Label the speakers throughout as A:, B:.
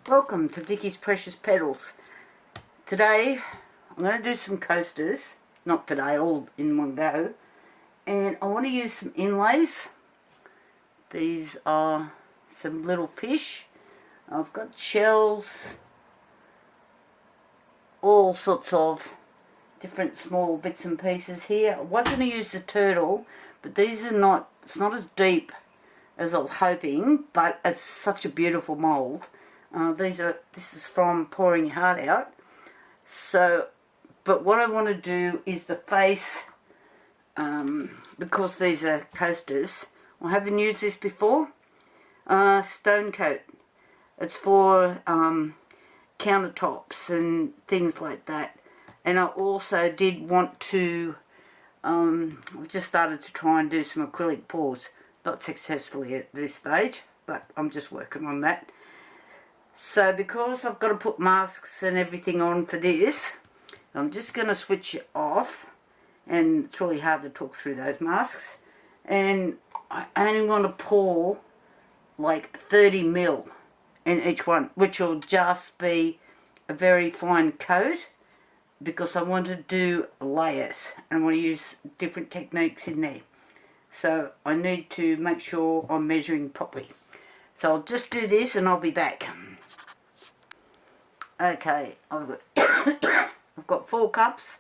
A: Welcome to Vicky's Precious Petals. Today I'm going to do some coasters, not today, all in one go, and I want to use some inlays. These are some little fish. I've got shells, all sorts of different small bits and pieces here. I was going to use the turtle, but these are not, it's not as deep as I was hoping, but it's such a beautiful mould. This is from Pouring Your Heart Out. So, but what I want to do is the face, because these are coasters. I haven't used this before. Stone coat. It's for countertops and things like that. And I also did want to, I've just started to try and do some acrylic pours. Not successfully at this stage, but I'm just working on that. So because I've got to put masks and everything on for this, I'm just going to switch it off. And it's really hard to talk through those masks. And I only want to pour like 30 ml in each one, which will just be a very fine coat, because I want to do layers and I want to use different techniques in there. So I need to make sure I'm measuring properly. So I'll just do this and I'll be back. Okay, I've got 4 cups,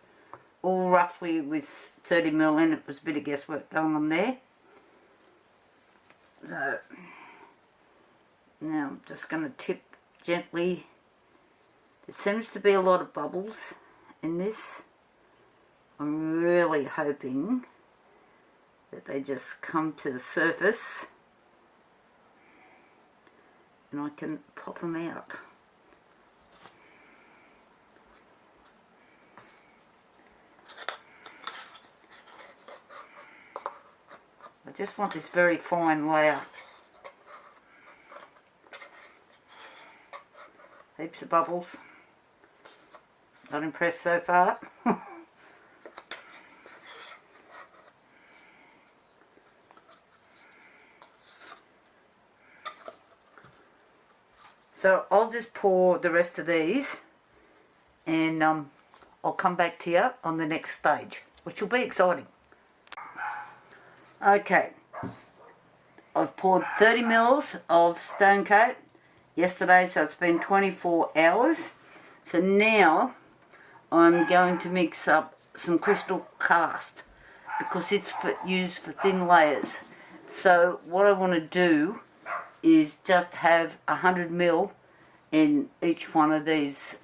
A: all roughly with 30 ml in. It was a bit of guesswork going on there. So now I'm just going to tip gently. There seems to be a lot of bubbles in this. I'm really hoping that they just come to the surface and I can pop them out. I just want this very fine layer. Heaps of bubbles. Not impressed so far. So I'll just pour the rest of these and I'll come back to you on the next stage, which will be exciting. Okay, I've poured 30 ml of stone coat yesterday, so it's been 24 hours. So now I'm going to mix up some crystal cast, because it's used for thin layers. So what I want to do is just have 100 ml in each one of these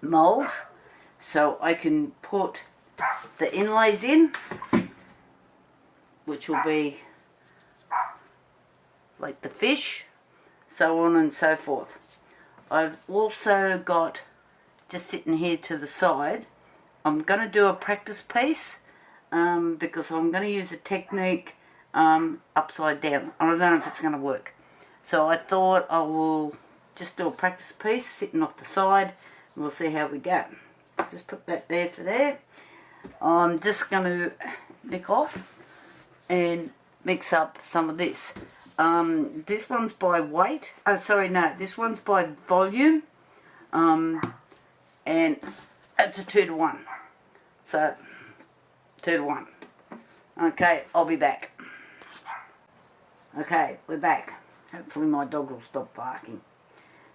A: moulds, so I can put the inlays in, which will be like the fish, so on and so forth. I've also got, just sitting here to the side, I'm going to do a practice piece, because I'm going to use a technique upside down. I don't know if it's going to work. So I thought I will just do a practice piece sitting off the side, and we'll see how we go. Just put that there for there. I'm just going to nick off and mix up some of this. This one's by weight. Oh, sorry, no. This one's by volume. And it's a 2-to-1. So, 2-to-1. Okay, I'll be back. Okay, we're back. Hopefully my dog will stop barking.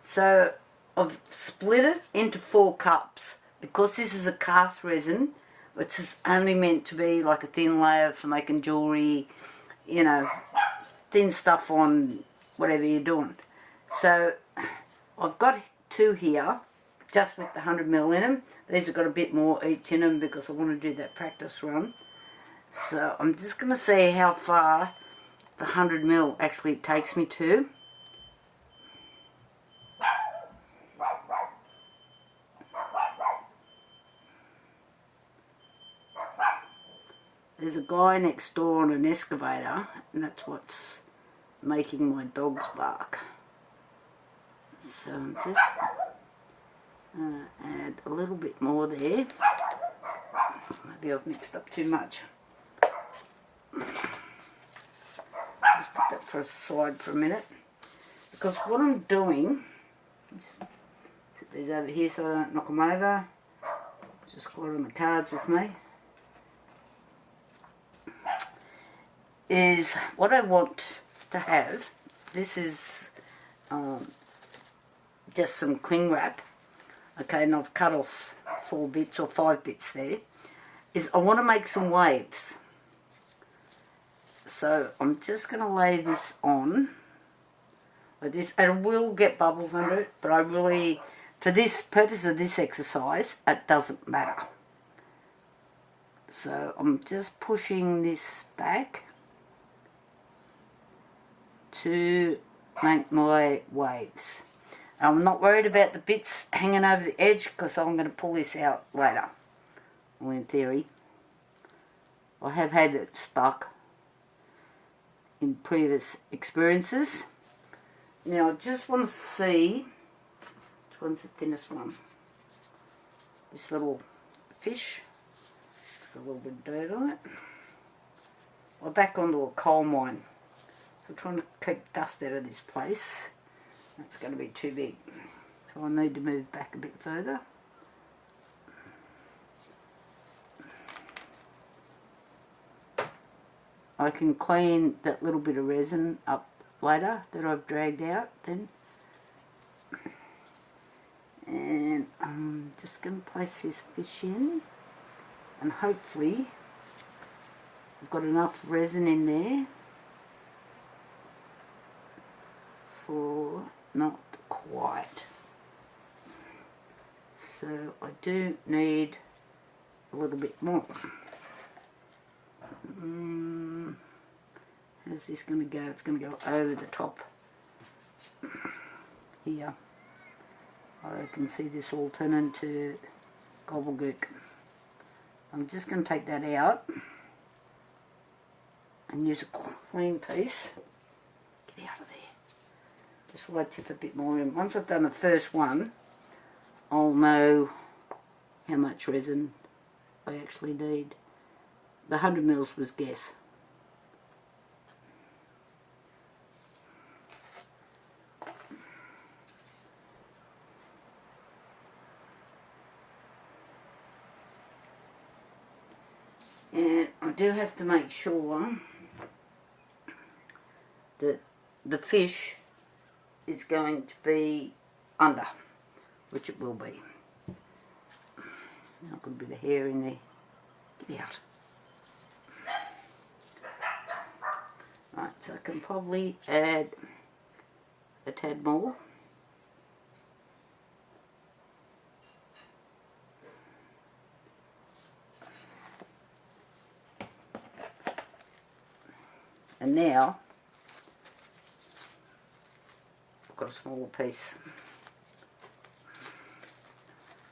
A: So, I've split it into 4 cups. Because this is a cast resin, which is only meant to be like a thin layer for making jewellery, you know, thin stuff on whatever you're doing. So, I've got 2 here, just with the 100 ml in them. These have got a bit more each in them because I want to do that practice run. So, I'm just going to see how far the 100 ml actually takes me to. There's a guy next door on an excavator, and that's what's making my dogs bark. So I'm just going to add a little bit more there. Maybe I've mixed up too much. Just put that for a side for a minute. because what I'm doing, just put these over here so I don't knock them over. Just got on the cards with me. Is what I want to have. This is just some cling wrap. Okay, and I've cut off 4 bits or 5 bits there. Is I want to make some waves. So I'm just going to lay this on like this, and it will get bubbles under it, but I really, for this purpose of this exercise, it doesn't matter. So I'm just pushing this back to make my waves. I'm not worried about the bits hanging over the edge because I'm going to pull this out later. Well, in theory, I have had it stuck in previous experiences. Now I just want to see which one's the thinnest one. This little fish, a little bit of dirt on it. We're back onto a coal mine. So I'm trying to keep dust out of this place. That's going to be too big. So I need to move back a bit further. I can clean that little bit of resin up later that I've dragged out then. And I'm just going to place this fish in, and hopefully I've got enough resin in there for not quite. So I do need a little bit more. How's this going to go? It's going to go over the top here. I can see this all turn into gobbledygook. I'm just going to take that out and use a clean piece. Get out of there. Just while I tip a bit more in. Once I've done the first one, I'll know how much resin I actually need. The 100 mils was guess. And I do have to make sure that the fish is going to be under, which it will be. I've got a bit of hair in there. Get out. Right, so I can probably add a tad more. And now I've got a smaller piece.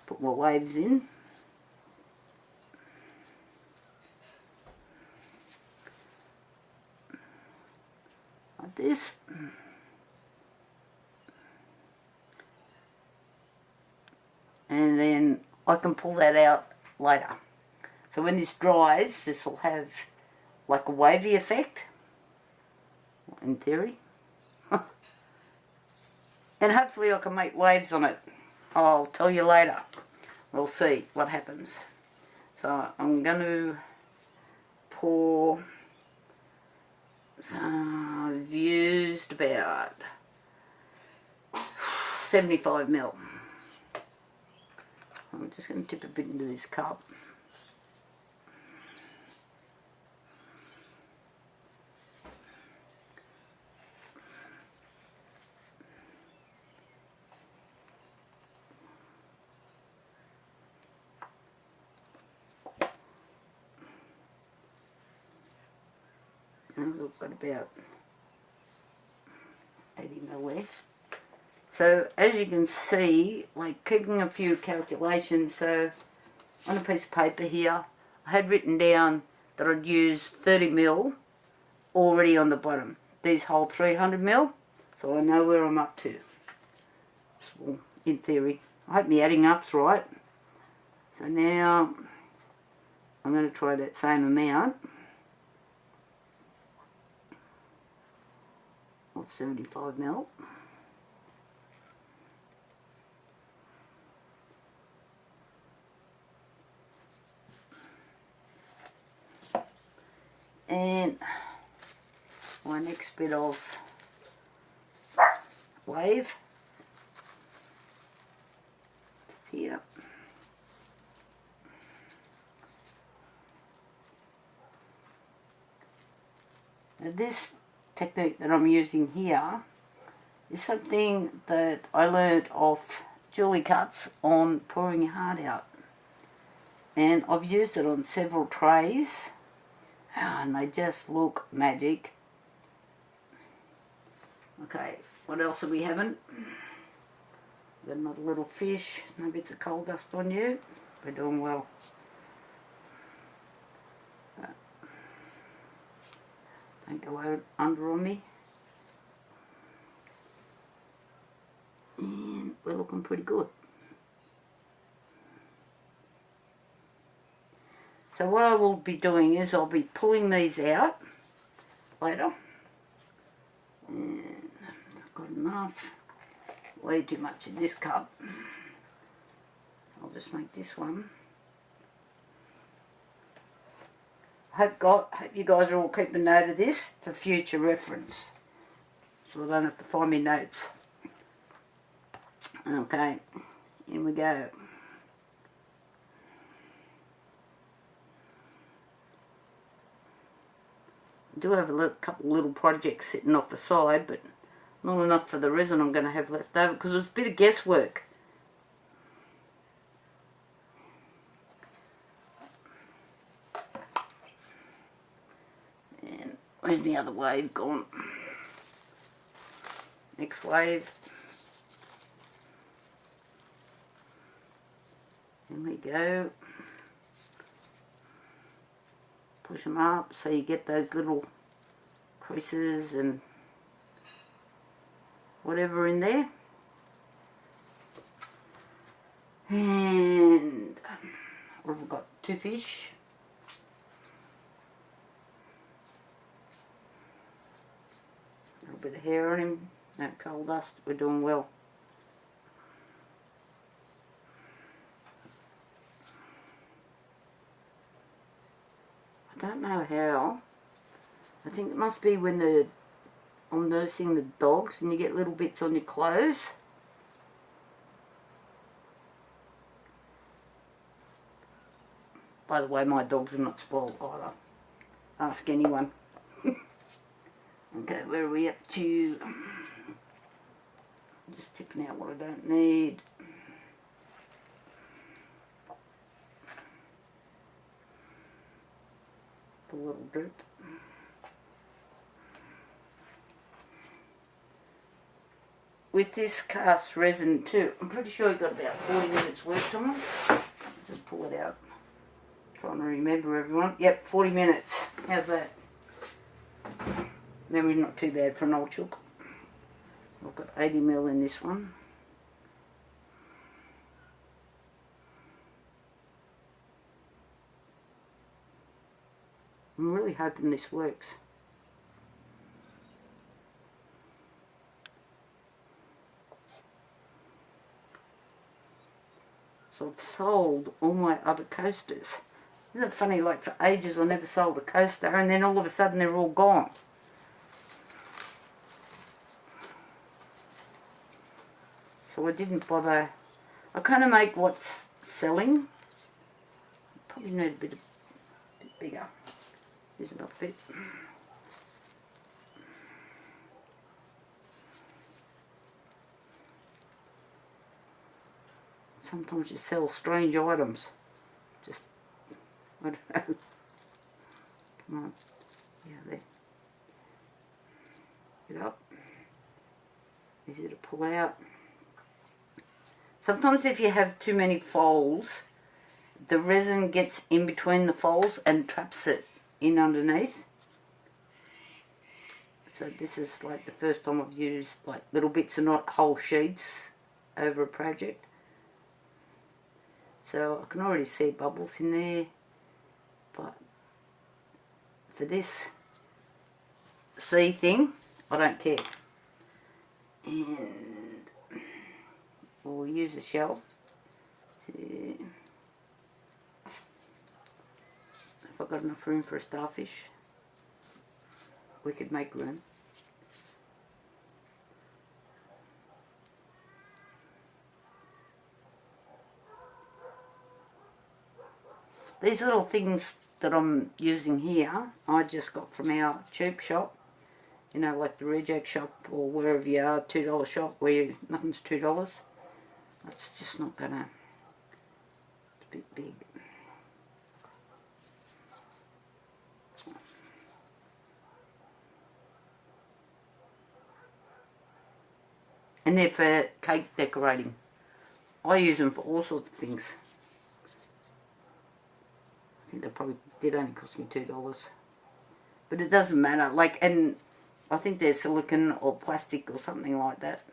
A: Put my waves in. Like this. And then I can pull that out later. So when this dries, this will have like a wavy effect, in theory. And hopefully I can make waves on it. I'll tell you later. We'll see what happens. So I'm going to pour, I've used about 75 ml. I'm just going to dip a bit into this cup. I've got about 80 ml left. So as you can see, like keeping a few calculations, so on a piece of paper here, I had written down that I'd use 30 ml already on the bottom. These hold 300 ml, so I know where I'm up to. So, in theory, I hope my adding up's right. So now I'm going to try that same amount of 75 ml. And my next bit of wave here. Now this technique that I'm using here is something that I learned off Julie Cuts on pouring your heart out. And I've used it on several trays, and they just look magic. Okay, what else are we having? Got another little fish, no bits of coal dust on you. We're doing well. Don't go under on me. And we're looking pretty good. So what I will be doing is I'll be pulling these out later. And I've got enough. Way too much in this cup. I'll just make this one. Hope you guys are all keeping note of this for future reference, so I don't have to find me notes. Okay, in we go. I do have a couple little projects sitting off the side, but not enough for the resin I'm going to have left over, because it was a bit of guesswork. And where's the other wave gone? Next wave. There we go. Push them up so you get those little creases and whatever in there. And what have we got? 2 fish. A little bit of hair on him. No coal dust. We're doing well. I don't know how. I think it must be when I'm nursing the dogs and you get little bits on your clothes. By the way, my dogs are not spoiled either. Ask anyone. Okay, where are we up to? Just tipping out what I don't need. A little drip. With this cast resin too, I'm pretty sure you've got about 40 minutes worked on it. Just pull it out. Trying to remember everyone. Yep, 40 minutes. How's that? Memory's not too bad for an old chook. I've got 80ml in this one. I'm really hoping this works. So I've sold all my other coasters. Isn't it funny, like for ages I never sold a coaster and then all of a sudden they're all gone. So I didn't bother. I kind of make what's selling. Probably need a bit bigger. Is it not fit? Sometimes you sell strange items. Just, I don't know. Come on. Yeah, there. Get up. Easy to pull out. Sometimes if you have too many folds, the resin gets in between the folds and traps it in underneath. So this is like the first time I've used like little bits and not whole sheets over a project. So I can already see bubbles in there, but for this C thing, I don't care. And we'll use a shell to, if I've got enough room for a starfish. we could make room. These little things that I'm using here, I just got from our cheap shop. You know, like the reject shop or wherever you are, $2 shop where nothing's $2. That's just not gonna, it's a bit big. And they're for cake decorating. I use them for all sorts of things. I think they probably did only cost me $2. But it doesn't matter. Like, and I think they're silicone or plastic or something like that.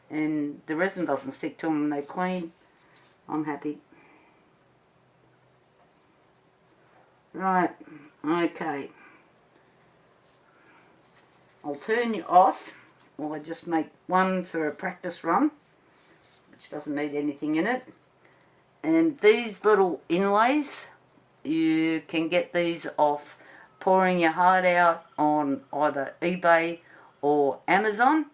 A: And the resin doesn't stick to them. They're clean. I'm happy. Right. Okay. I'll turn you off. Well, I just make one for a practice run, which doesn't need anything in it. And these little inlays, you can get these off pouring your heart out on either eBay or Amazon.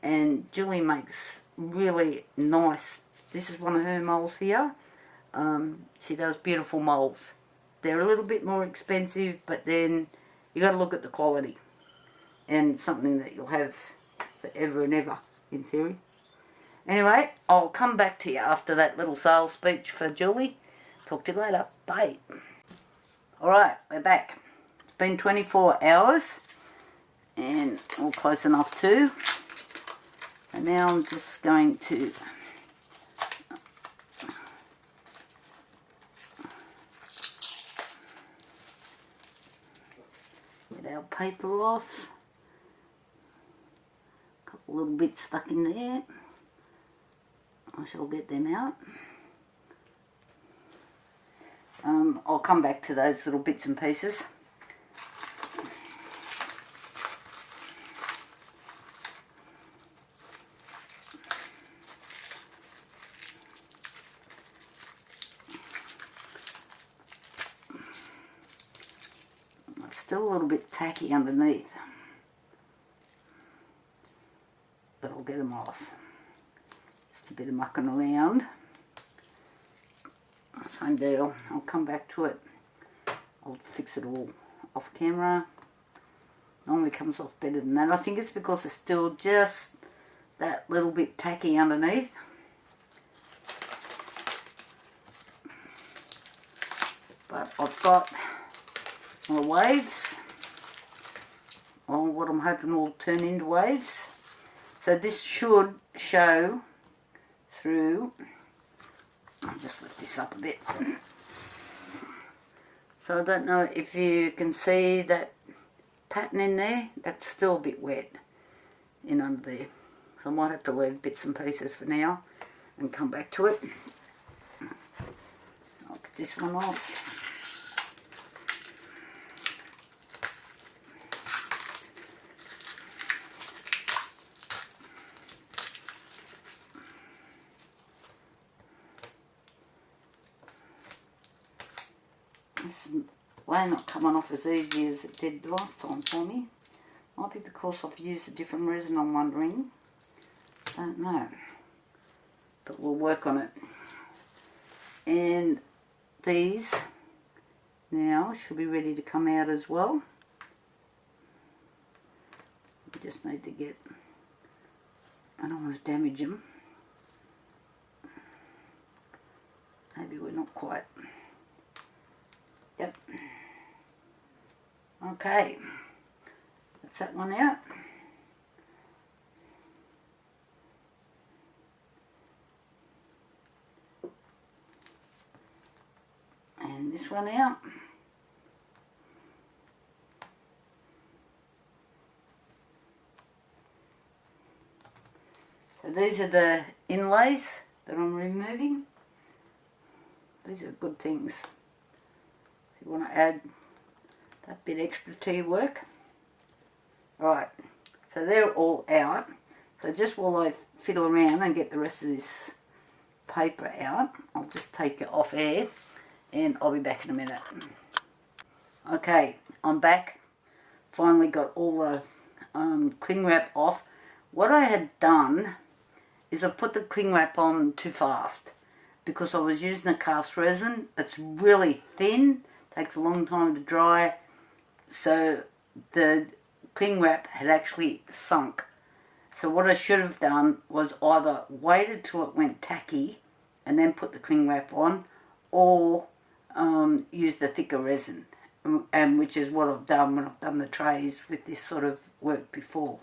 A: And Julie makes really nice, this is one of her molds here. She does beautiful molds. They're a little bit more expensive, but then you got to look at the quality. And something that you'll have forever and ever, in theory. Anyway, I'll come back to you after that little sales speech for Julie. Talk to you later. Bye. Alright, we're back. It's been 24 hours. And all close enough too. And now I'm just going to get our paper off. A little bit stuck in there. I shall get them out. I'll come back to those little bits and pieces. It's still a little bit tacky underneath. But I'll get them off. Just a bit of mucking around. Same deal. I'll come back to it. I'll fix it all off camera. Normally comes off better than that. I think it's because it's still just that little bit tacky underneath. But I've got my waves. Or what I'm hoping will turn into waves. So this should show through. I'll just lift this up a bit. So I don't know if you can see that pattern in there. That's still a bit wet in under there. So I might have to leave bits and pieces for now and come back to it. I'll get this one off. This is way not coming off as easy as it did last time for me. Might be because I've used a different resin, I'm wondering. Don't know. But we'll work on it. And these now should be ready to come out as well. We just need to get, I don't want to damage them. Maybe we're not quite. Yep. Okay. That's that one out. And this one out. So these are the inlays that I'm removing. These are good things. If you want to add that bit extra to your work. Right, so they're all out. So just while I fiddle around and get the rest of this paper out, I'll just take it off air and I'll be back in a minute. Okay, I'm back finally got all the cling wrap off. What I had done is I put the cling wrap on too fast because I was using a cast resin. It's really thin, takes a long time to dry, so the cling wrap had actually sunk. So what I should have done was either waited till it went tacky and then put the cling wrap on, or use the thicker resin, and which is what I've done when I've done the trays with this sort of work before.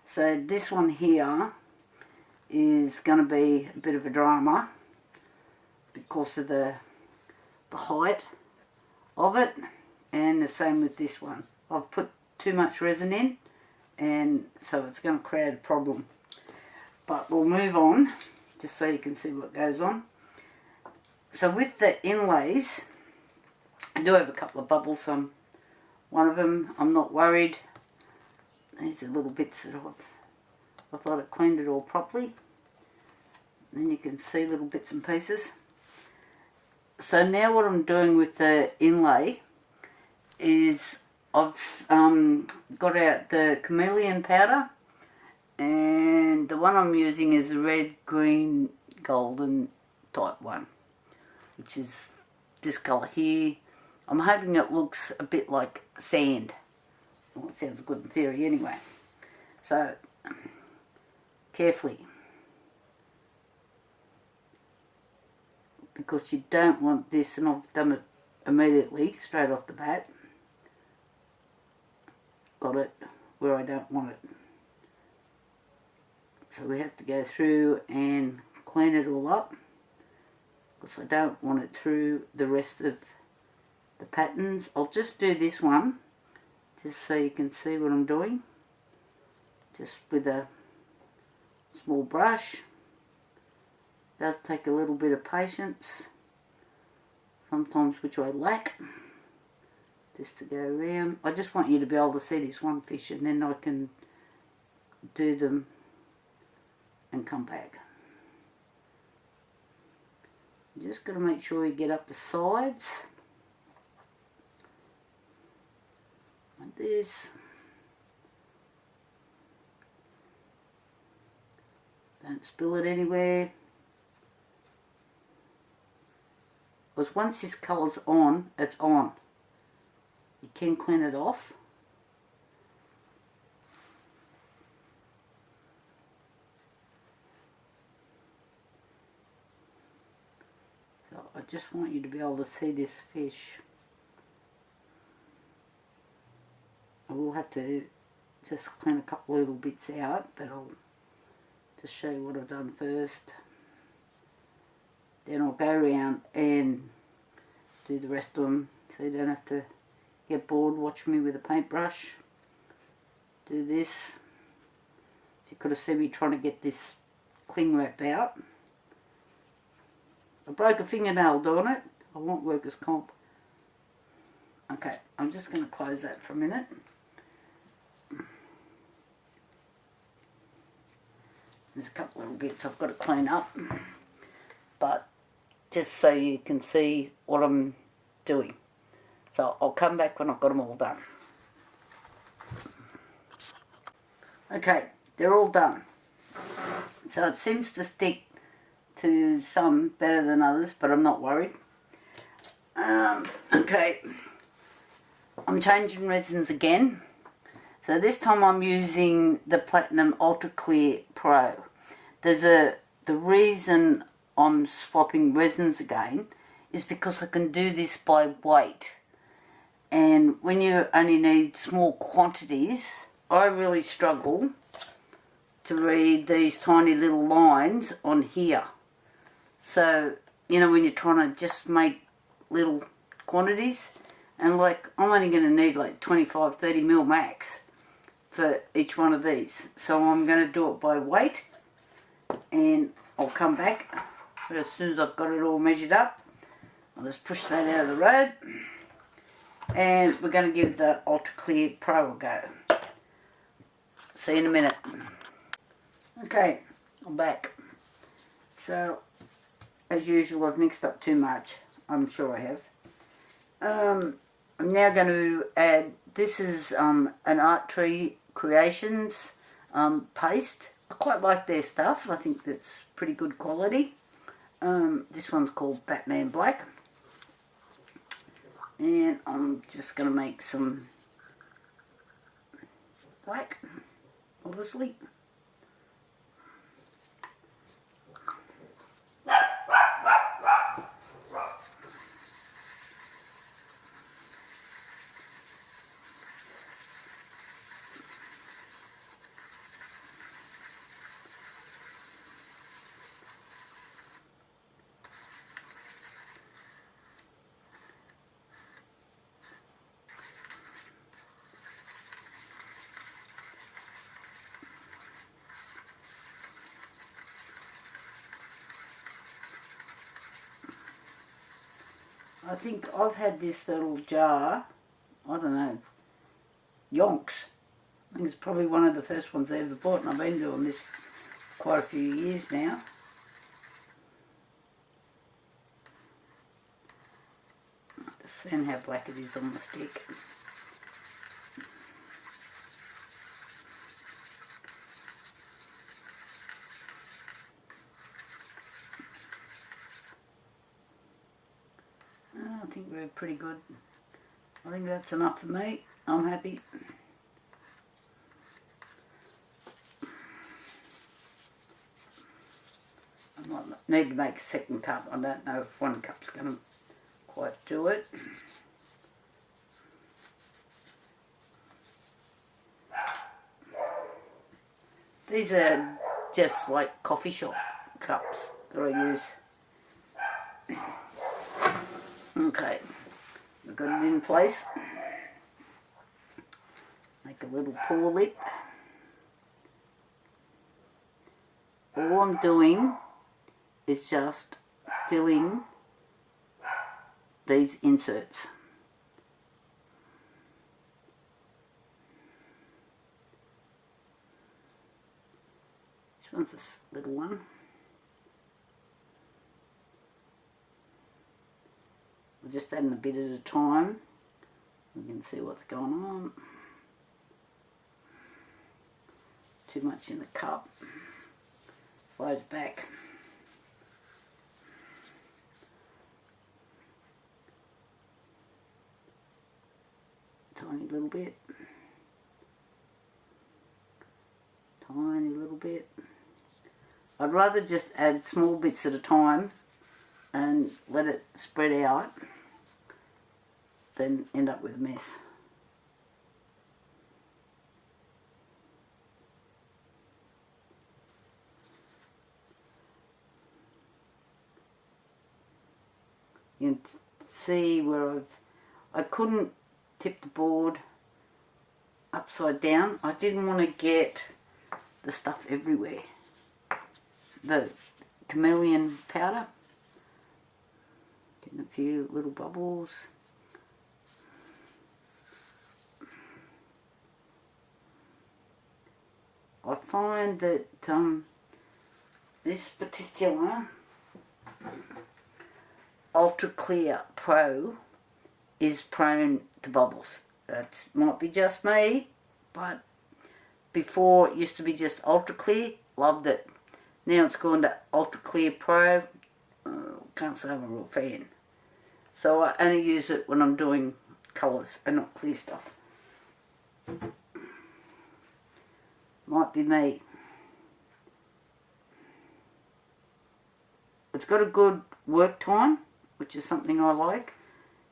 A: So this one here is going to be a bit of a drama because of the height of it, and the same with this one. I've put too much resin in, and so it's going to create a problem. But we'll move on just so you can see what goes on. So with the inlays, I do have a couple of bubbles on one of them. I'm not worried. These are little bits that I thought I cleaned it all properly. And then you can see little bits and pieces. So now what I'm doing with the inlay is I've got out the chameleon powder, and the one I'm using is the red, green, golden type one, which is this colour here. I'm hoping it looks a bit like sand. Well, it sounds good in theory anyway. So, carefully. Because you don't want this, and I've done it immediately, straight off the bat. Got it where I don't want it. So we have to go through and clean it all up, because I don't want it through the rest of the patterns. I'll just do this one just so you can see what I'm doing, just with a small brush. It does take a little bit of patience sometimes, which I lack, just to go around. I just want you to be able to see this one fish, and then I can do them and come back. You just got to make sure you get up the sides like this. Don't spill it anywhere, because once this colour's on, it's on. You can clean it off. So I just want you to be able to see this fish. I will have to just clean a couple of little bits out, but I'll just show you what I've done first. Then I'll go around and do the rest of them, so you don't have to get bored watching me with a paintbrush. Do this. You could have seen me trying to get this cling wrap out. I broke a fingernail doing it. I want workers' comp. Okay, I'm just going to close that for a minute. There's a couple little bits I've got to clean up, but just so you can see what I'm doing. So I'll come back when I've got them all done. Okay, they're all done. So it seems to stick to some better than others, but I'm not worried. Okay, I'm changing resins again. So this time I'm using the Platinum Ultra Clear Pro. The reason I'm swapping resins again is because I can do this by weight. And when you only need small quantities, I really struggle to read these tiny little lines on here. So, you know, when you're trying to just make little quantities, and like I'm only going to need like 25-30 mil max for each one of these. So I'm going to do it by weight, and I'll come back as soon as I've got it all measured up. I'll just push that out of the road, and we're going to give the Ultra Clear Pro a go. See you in a minute. Okay, I'm back. So, as usual, I've mixed up too much. I'm sure I have. I'm now going to add This is an Art Tree Creations paste. I quite like their stuff. I think that's pretty good quality. This one's called Batman Black. And I'm just going to make some black, obviously. I think I've had this little jar, I don't know, yonks. I think it's probably one of the first ones I ever bought, and I've been doing this for quite a few years now. Just seeing how black it is on the stick. I think we're pretty good. I think that's enough for me. I'm happy. I might need to make a second cup. I don't know if one cup's going to quite do it. These are just like coffee shop cups that I use. Okay, we've got it in place. Make a little pour lip. All I'm doing is just filling these inserts. This one's this little one. We're just adding a bit at a time. We can see what's going on. Too much in the cup. Flows back. Tiny little bit. Tiny little bit. I'd rather just add small bits at a time and let it spread out than end up with a mess. You can see where I couldn't tip the board upside down. I didn't want to get the stuff everywhere. The chameleon powder. Getting a few little bubbles. I find that this particular Ultra Clear Pro is prone to bubbles. That might be just me, but before it used to be just Ultra Clear, loved it. Now it's gone to Ultra Clear Pro, can't say I'm a real fan. So I only use it when I'm doing colours and not clear stuff. Might be me. It's got a good work time, which is something I like.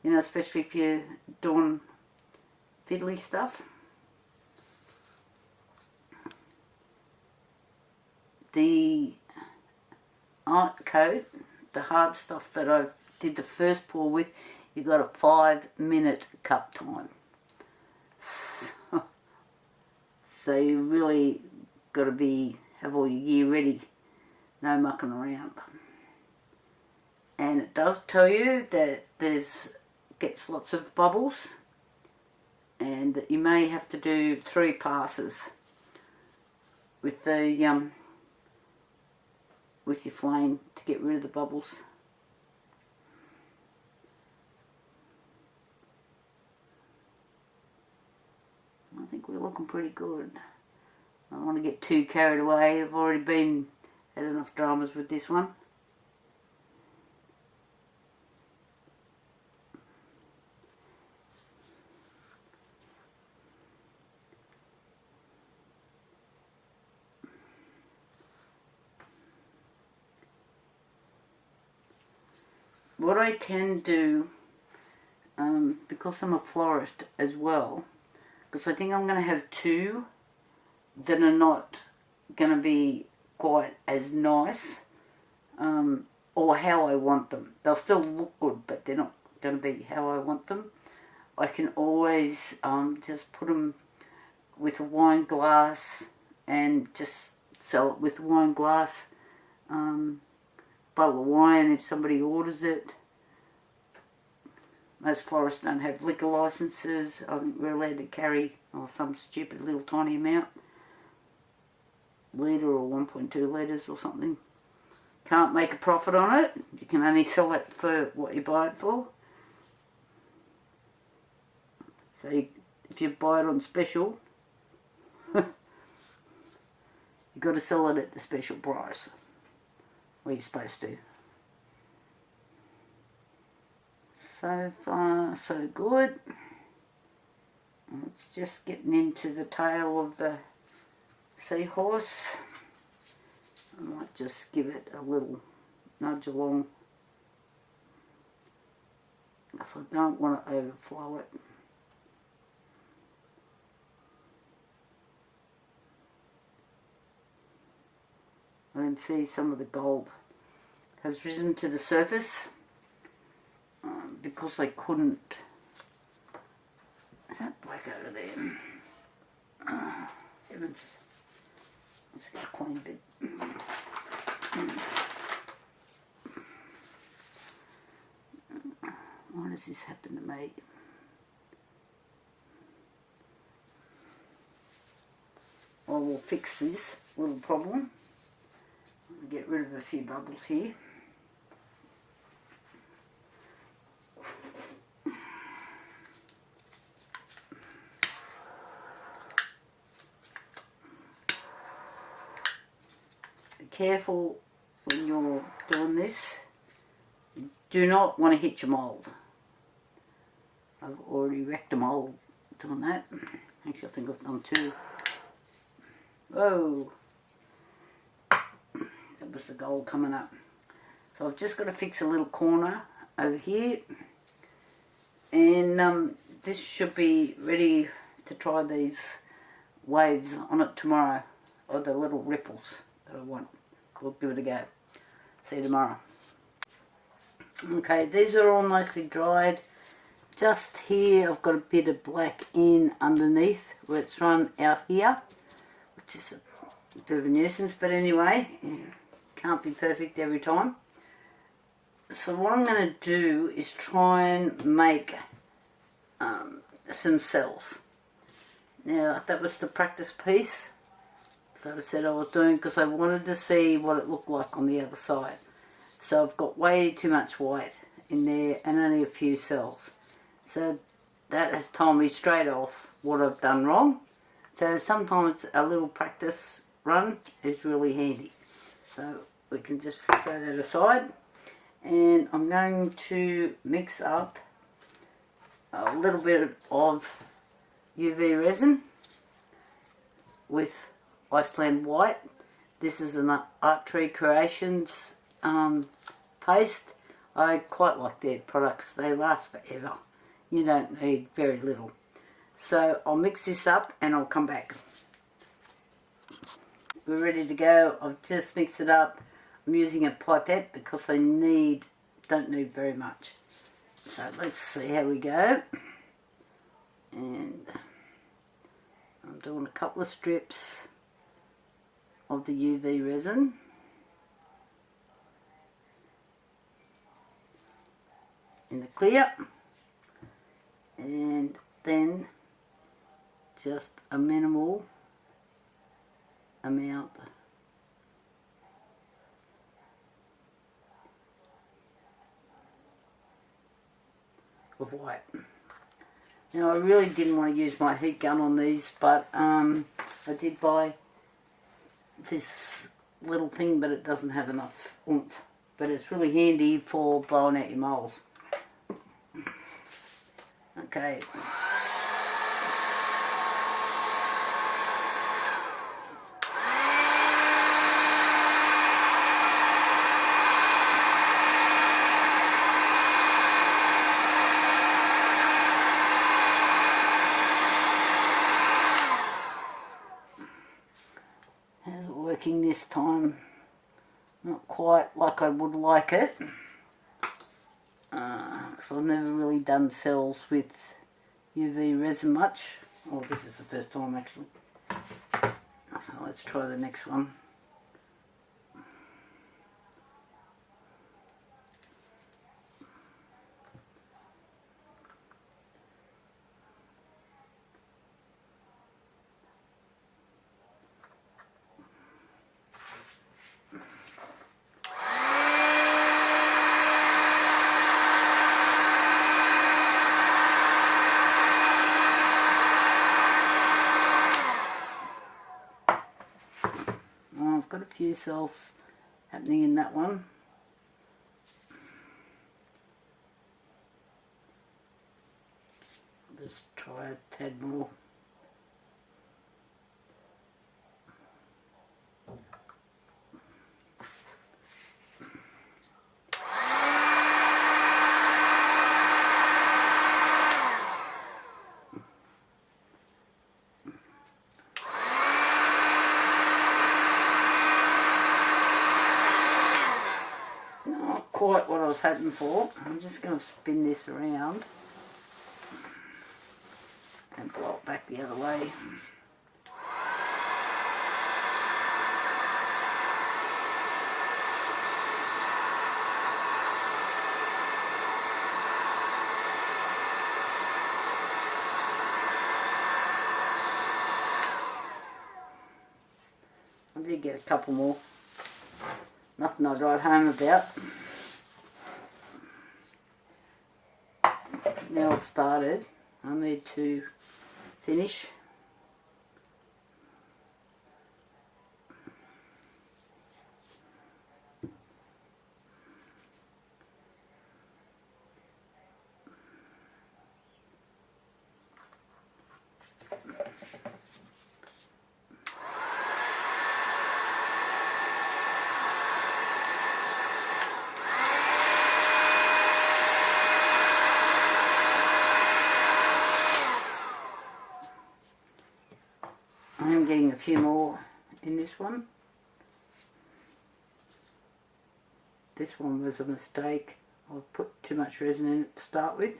A: You know, especially if you're doing fiddly stuff. The art coat, the hard stuff that I did the first pour with, you got a 5-minute cup time. So you really got to have all your gear ready, no mucking around. And it does tell you that gets lots of bubbles, and that you may have to do 3 passes with the with your flame to get rid of the bubbles. think we're looking pretty good. I don't want to get too carried away. I've already had enough dramas with this one. What I can do, because I'm a florist as well, because I think I'm going to have two that are not going to be quite as nice, or how I want them. They'll still look good, but they're not going to be how I want them. I can always just put them with a wine glass and just sell it with wine glass. Bottle of wine if somebody orders it. Most florists don't have liquor licenses. I think we're allowed to carry some stupid little tiny amount. Litre or 1.2 litres or something. Can't make a profit on it. You can only sell it for what you buy it for. So if you buy it on special, you've got to sell it at the special price. Well, you're supposed to. So far, so good. It's just getting into the tail of the seahorse. I might just give it a little nudge along, because I don't want to overflow it. I can see some of the gold has risen to the surface because I couldn't. Is that black over there? Heavens. Let's get a clean bit. Why does this happen to me? I will fix this little problem. Get rid of a few bubbles here. Be careful when you're doing this. You do not want to hit your mould. I've already wrecked a mould doing that. Actually, I think I've done two. Whoa! That was the gold coming up. So I've just got to fix a little corner over here, and this should be ready to try these waves on it tomorrow, or the little ripples that I want. We'll give it a go. See you tomorrow. Okay, these are all nicely dried. Just here I've got a bit of black in underneath where it's run out here, which is a bit of a nuisance, but anyway, can't be perfect every time. So what I'm going to do is try and make some cells. Now that was the practice piece that I said I was doing, because I wanted to see what it looked like on the other side. So I've got way too much white in there and only a few cells. So that has told me straight off what I've done wrong. So sometimes a little practice run is really handy. So we can just throw that aside. And I'm going to mix up a little bit of UV resin with Iceland white. This is an Art Tree Creations paste. I quite like their products. They last forever. You don't need very little. So I'll mix this up and I'll come back. We're ready to go. I've just mixed it up. I'm using a pipette because I don't need very much. So let's see how we go. And I'm doing a couple of strips of the UV resin. In the clear. And then just a minimal amount of white. Now I really didn't want to use my heat gun on these, but I did buy this little thing, but it doesn't have enough oomph. But it's really handy for blowing out your moulds. Okay. How's it working this time? Not quite like I would like it. Because I've never really done cells with UV resin much. Oh, this is the first time actually. So let's try the next one. I've got a few cells happening in that one. Just try a tad more. Quite what I was hoping for. I'm just going to spin this around and blow it back the other way. I did get a couple more. Nothing I'd write home about. Now I've started, I need to finish. I am getting a few more in this one. This one was a mistake. I put too much resin in it to start with.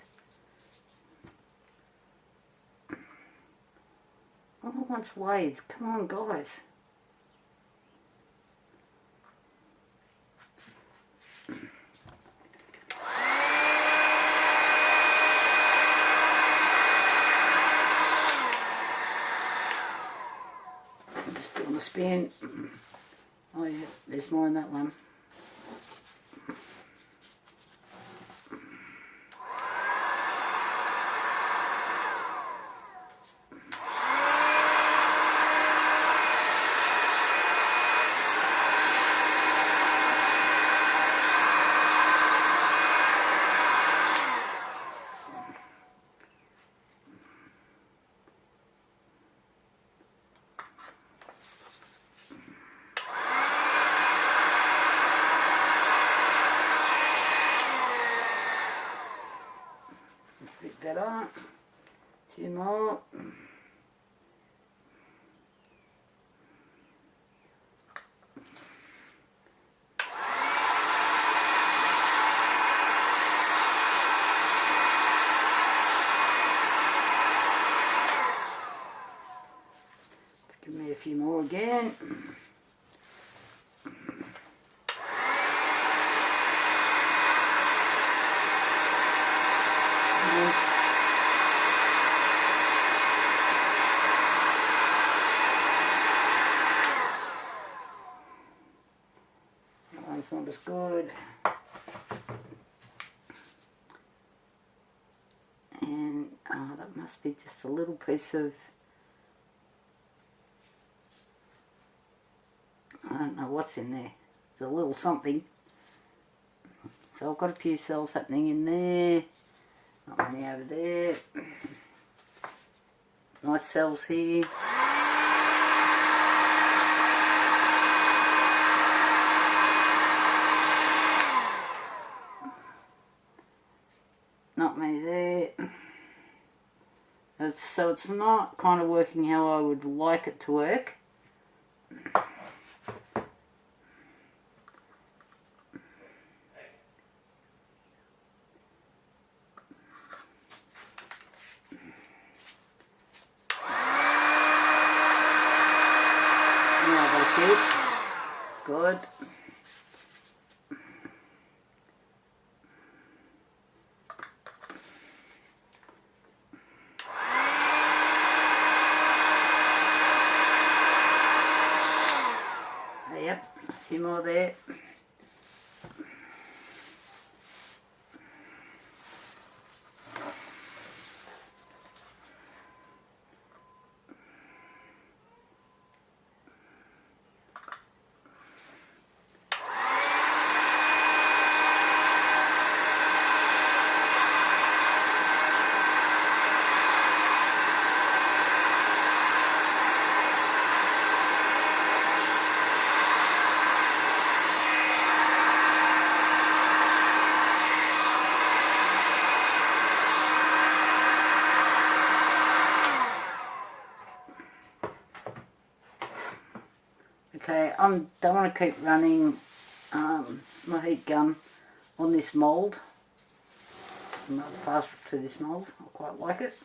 A: All I want's waves. Come on, guys. Spin. Oh yeah, there's more in that one. Better. Two more. Give me a few more again. It's not as good. And that Must be just a little piece of, I don't know what's in there. It's a little something. So I've got a few cells happening in there. Not many over there. Nice cells here. Not many there. So it's not kind of working how I would like it to work. Good. Yep, a few more there. Okay, I don't want to keep running my heat gun on this mould. I'm rather fast through this mould. I quite like it.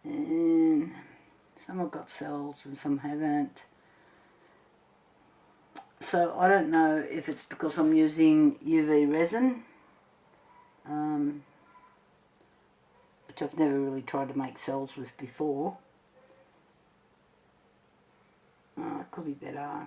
A: And some have got cells and some haven't. So I don't know if it's because I'm using UV resin, which I've never really tried to make cells with before. It could be better.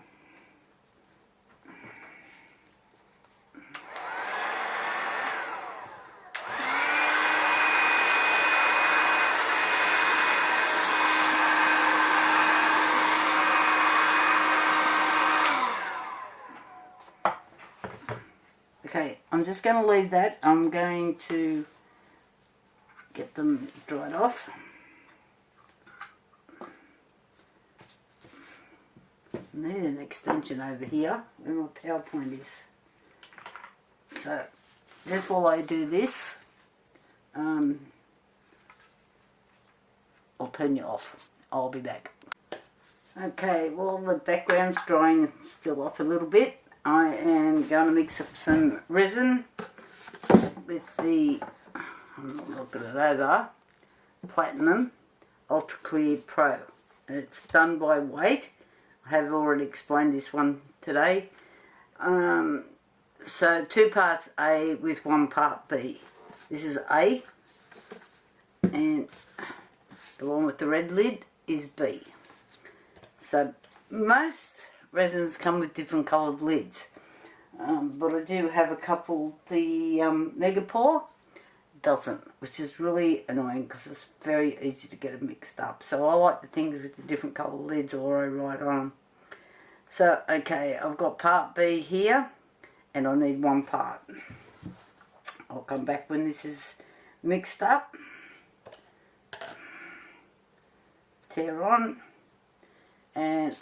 A: Okay, I'm just going to leave that. I'm going to get them dried off. I need an extension over here where my PowerPoint is. So just while I do this, I'll turn you off. I'll be back. Okay, well the background's drying still off a little bit. I am going to mix up some resin with the, I'm not looking it over, Platinum Ultra Clear Pro. And it's done by weight. I have already explained this one today. So 2 parts A with 1 part B. This is A, and the one with the red lid is B. So most resins come with different coloured lids, but I do have a couple. The Megapore doesn't, which is really annoying because it's very easy to get it mixed up. So I like the things with the different coloured lids, or I write on them. So okay, I've got part B here and I need 1 part. I'll come back when this is mixed up. Tear on and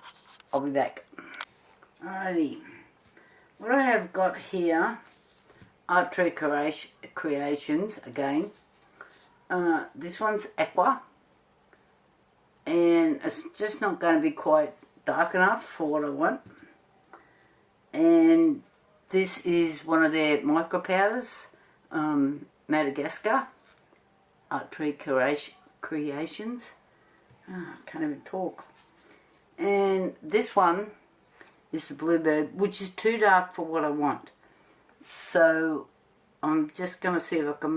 A: I'll be back. Alrighty, what I have got here, Art Tree Creations again. This one's aqua, and it's just not going to be quite dark enough for what I want. And this is one of their micro powders, Madagascar, Art Tree Creations. I can't even talk. And this one is the Bluebird, which is too dark for what I want. So I'm just going to see if I can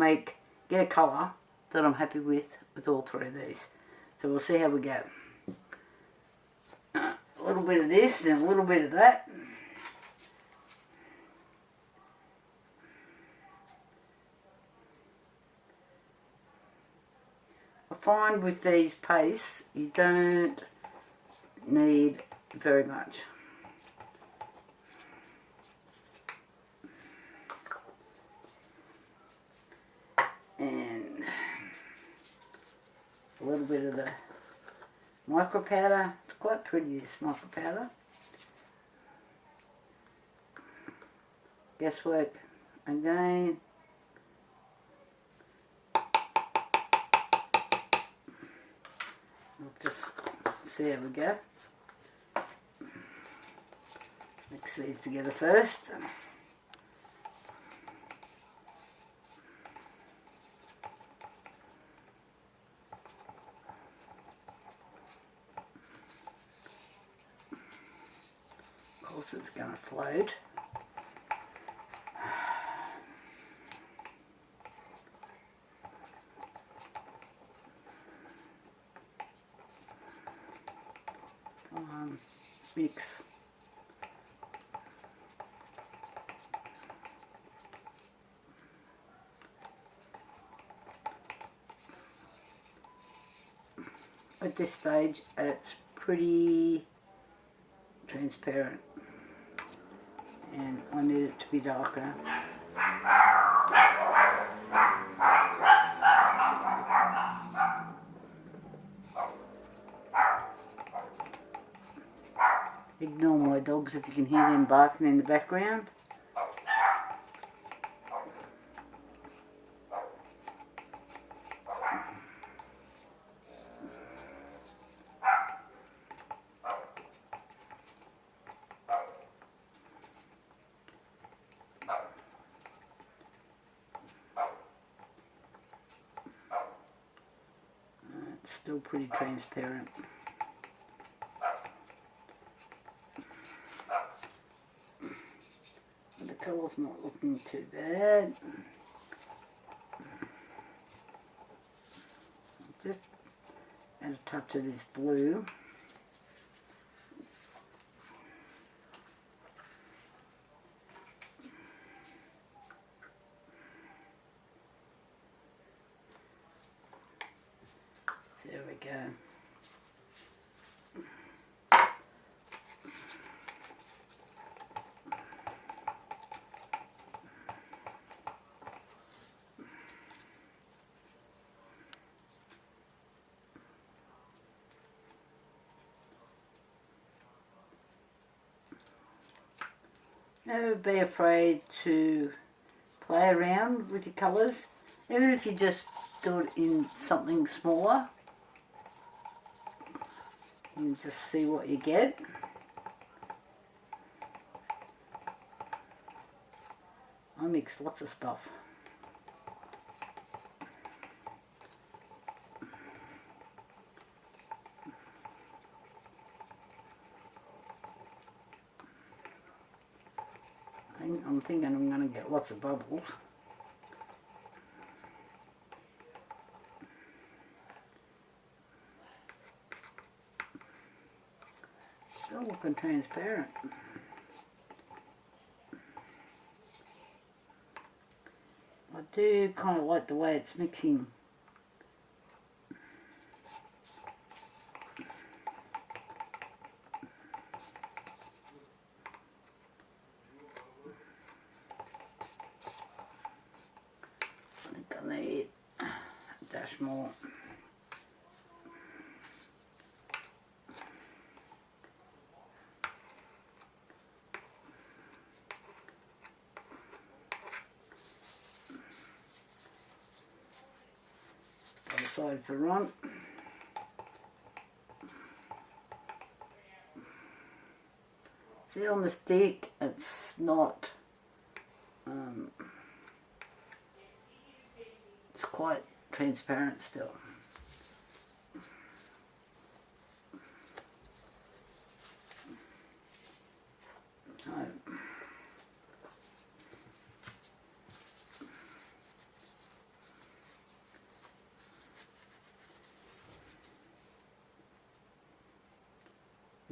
A: get a colour that I'm happy with all 3 of these. So we'll see how we go. A little bit of this and a little bit of that. find with these pastes, you don't need very much. And a little bit of the mica powder. It's quite pretty, this mica powder. Guesswork again. We'll just see how we go. Mix these together first. Of course it's going to float. Mix. At this stage, it's pretty transparent, and I need it to be darker. Ignore my dogs if you can hear them barking in the background. It's still pretty transparent. The colour's not looking too bad. Just add a touch of this blue. There we go. Never be afraid to play around with your colours, even if you just do it in something smaller. You just see what you get. I mix lots of stuff. I'm thinking I'm going to get lots of bubbles. Still looking transparent. I do kind of like the way it's mixing. I think I need a dash more. Other side for Ron. See, on the stick, it's not. It's quite transparent still. So,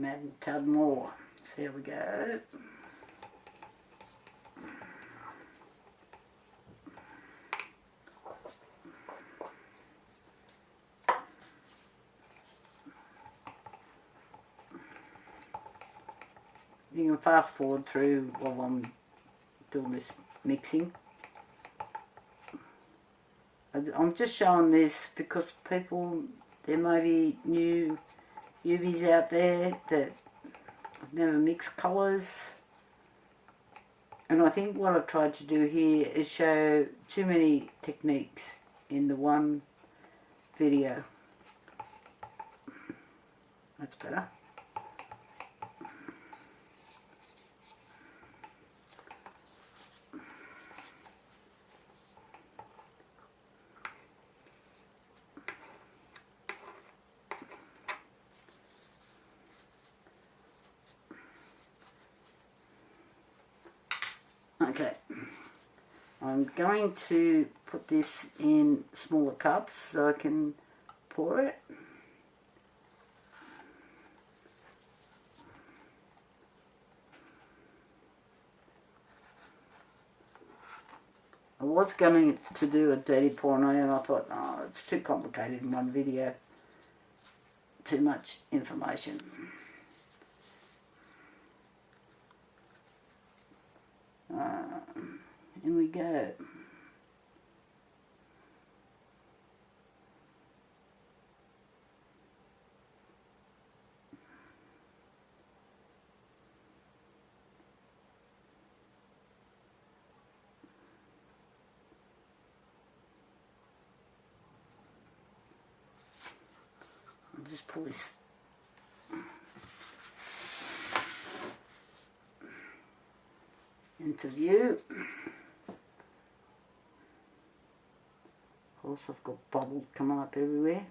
A: add a tad more. So here we go. you can fast forward through while I'm doing this mixing. I'm just showing this because people, there may be new newbies out there that have never mixed colours. And I think what I've tried to do here is show too many techniques in the one video. That's better. Okay, I'm going to put this in smaller cups so I can pour it. I was going to do a dirty pour and I thought, oh, it's too complicated in one video. Too much information. Here we go. I'll just pull this into view. Of course, I've got bubbles coming up everywhere.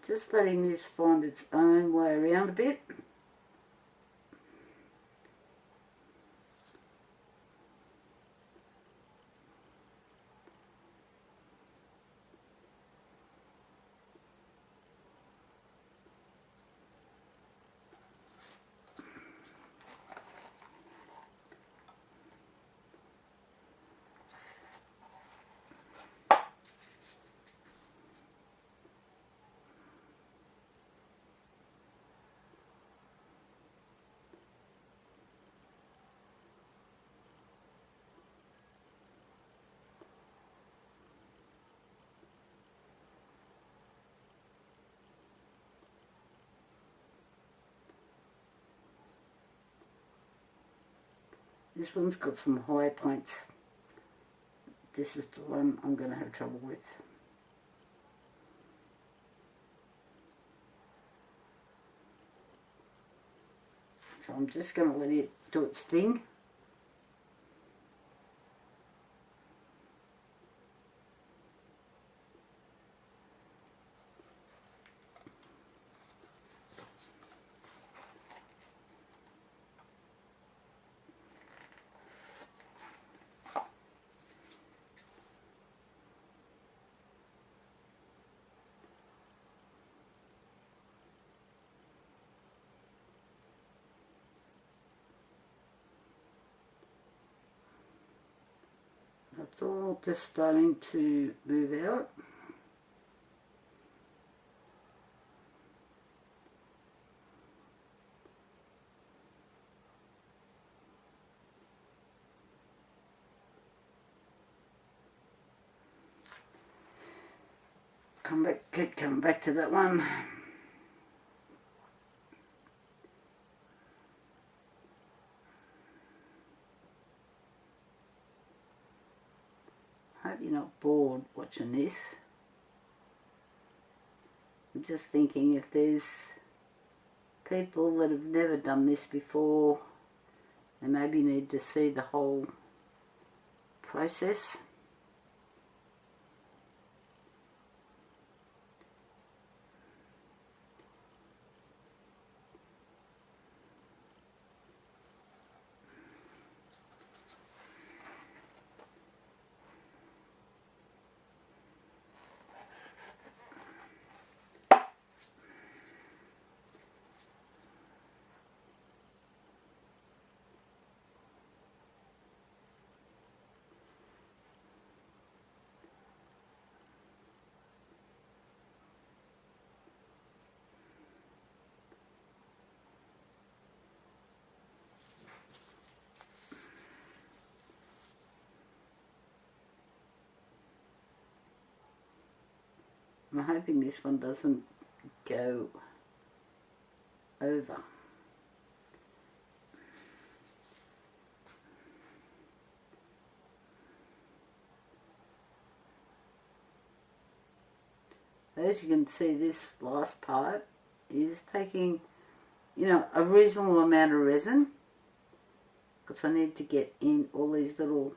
A: Just letting this find its own way around a bit. This one's got some high points. This is the one I'm going to have trouble with. So I'm just going to let it do its thing. It's all just starting to move out. Keep coming back to that one. Hope you're not bored watching this. I'm just thinking if there's people that have never done this before, they maybe need to see the whole process. I'm hoping this one doesn't go over. As you can see, this last part is taking, you know, a reasonable amount of resin, because I need to get in all these little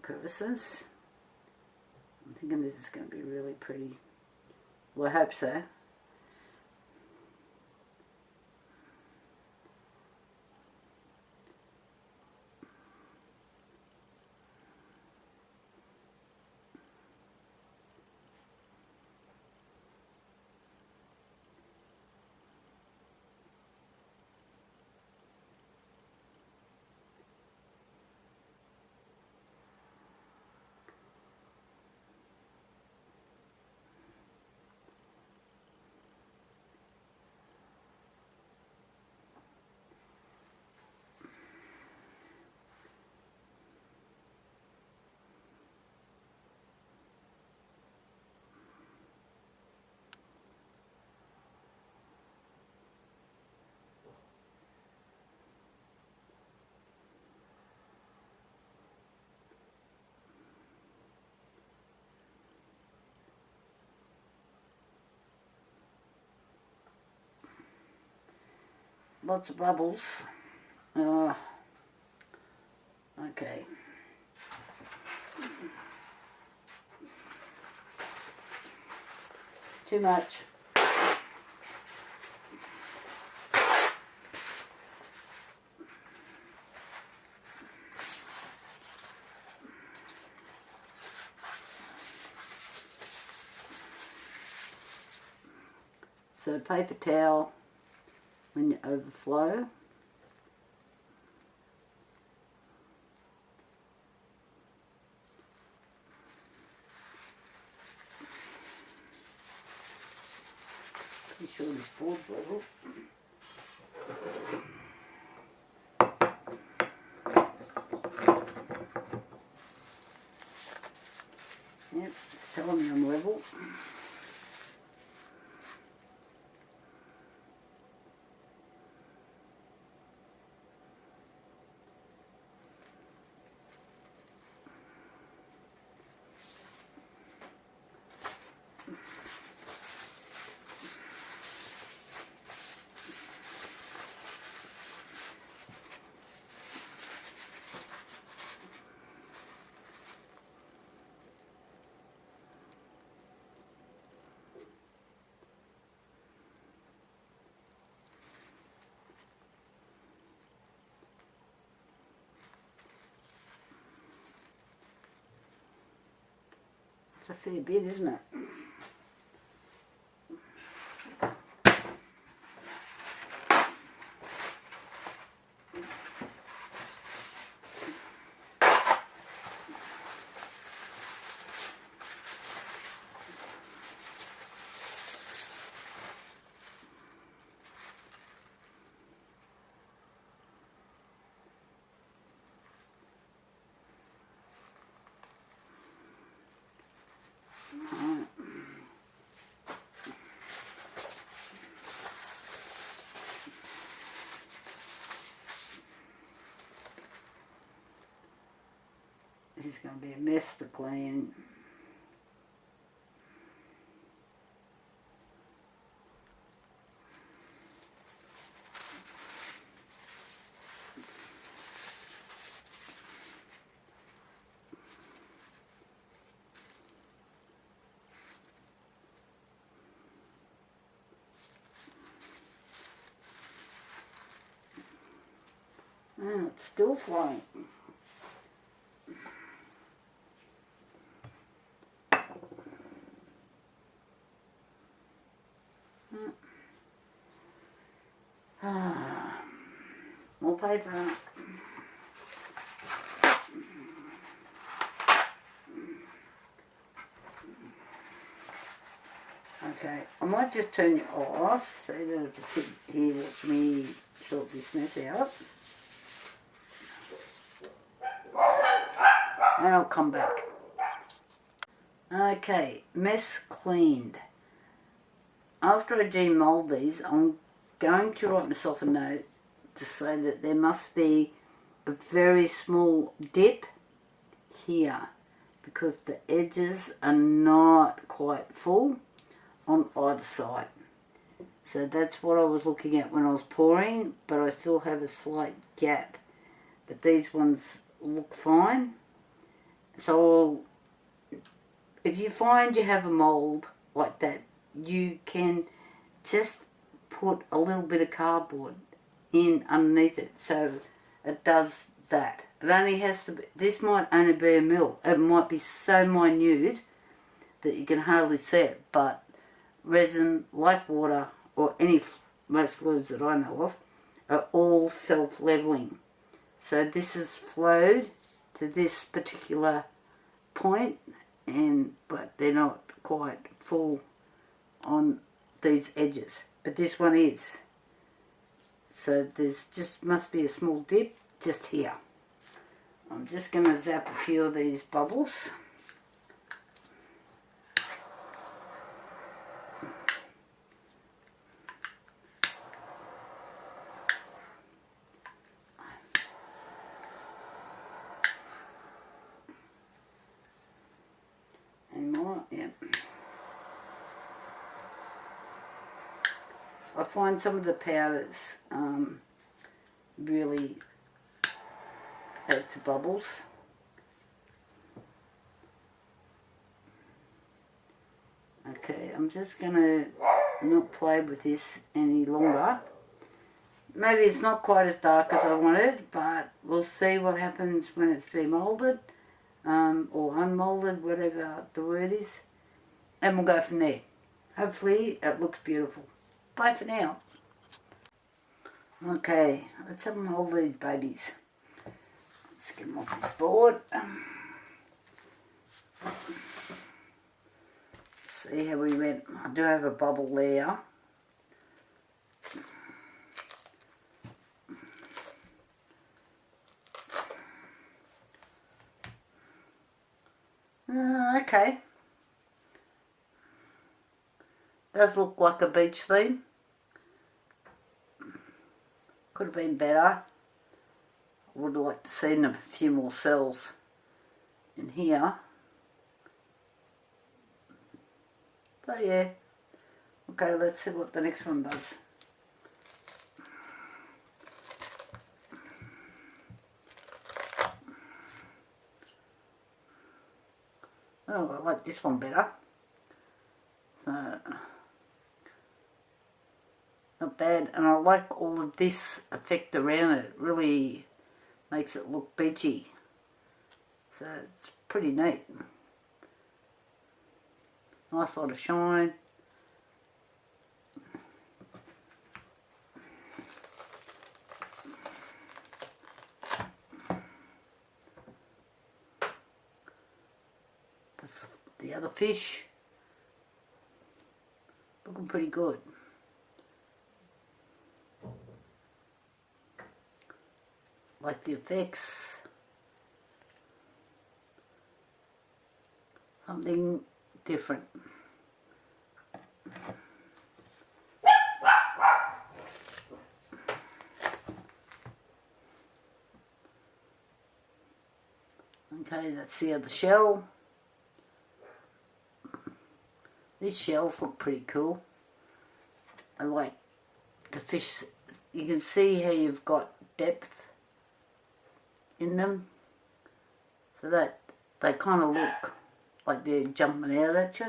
A: crevices. I'm thinking this is going to be really pretty. Well, I hope so. Lots of bubbles. Okay. Too much. So paper towel when you overflow. Pretty sure this board's level. Yep, it's telling me I'm level. It's a fair bit, isn't it? This is going to be a mess to clean. Oh, it's still flying. More paper. Okay, I might just turn it off so you don't have to sit here watch me sort this mess out. And I'll come back. Okay, mess cleaned. After I demould these, I'm going to write myself a note to say that there must be a very small dip here because the edges are not quite full on either side. So that's what I was looking at when I was pouring, but I still have a slight gap. But these ones look fine. So if you find you have a mould like that, you can just put a little bit of cardboard in underneath it so it does that. It only has to be, this might only be a mil. It might be so minute that you can hardly see it, but resin, like water, or most fluids that I know of, are all self-leveling. So this has flowed to this particular point, but they're not quite full on these edges. But this one is. So there's just must be a small dip just here. I'm just going to zap a few of these bubbles. Any more? Yep. I find some of the powders really add to bubbles. Okay, I'm just going to not play with this any longer. Maybe it's not quite as dark as I wanted, but we'll see what happens when it's demoulded or unmoulded, whatever the word is, and we'll go from there. Hopefully it looks beautiful. Bye for now. Okay, let's have them hold these babies. Let's get them off this board. See how we went. I do have a bubble there. Okay. Does look like a beach theme. Could have been better. Would like to see a few more cells in here. But yeah. Okay, let's see what the next one does. Oh, I like this one better. So, not bad. And I like all of this effect around it. It really makes it look beachy. So it's pretty neat. Nice lot of shine. That's the other fish. Looking pretty good. Like the effects. Something different. Okay, that's the other shell. These shells look pretty cool. I like the fish. You can see how you've got depth in them. So that they kind of look like they're jumping out at you.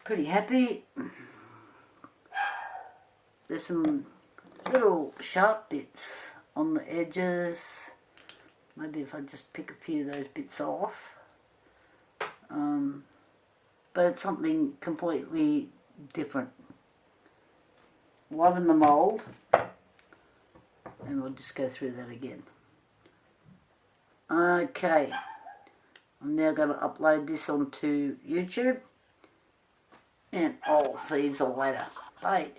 A: Pretty happy. There's some little sharp bits on the edges. Maybe if I just pick a few of those bits off. But it's something completely different. Loving the mould. And we'll just go through that again. Okay. I'm now going to upload this onto YouTube. And I'll see you all later. Bye.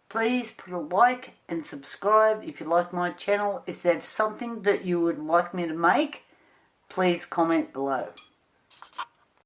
A: Please put a like and subscribe if you like my channel. If there's something that you would like me to make, please comment below.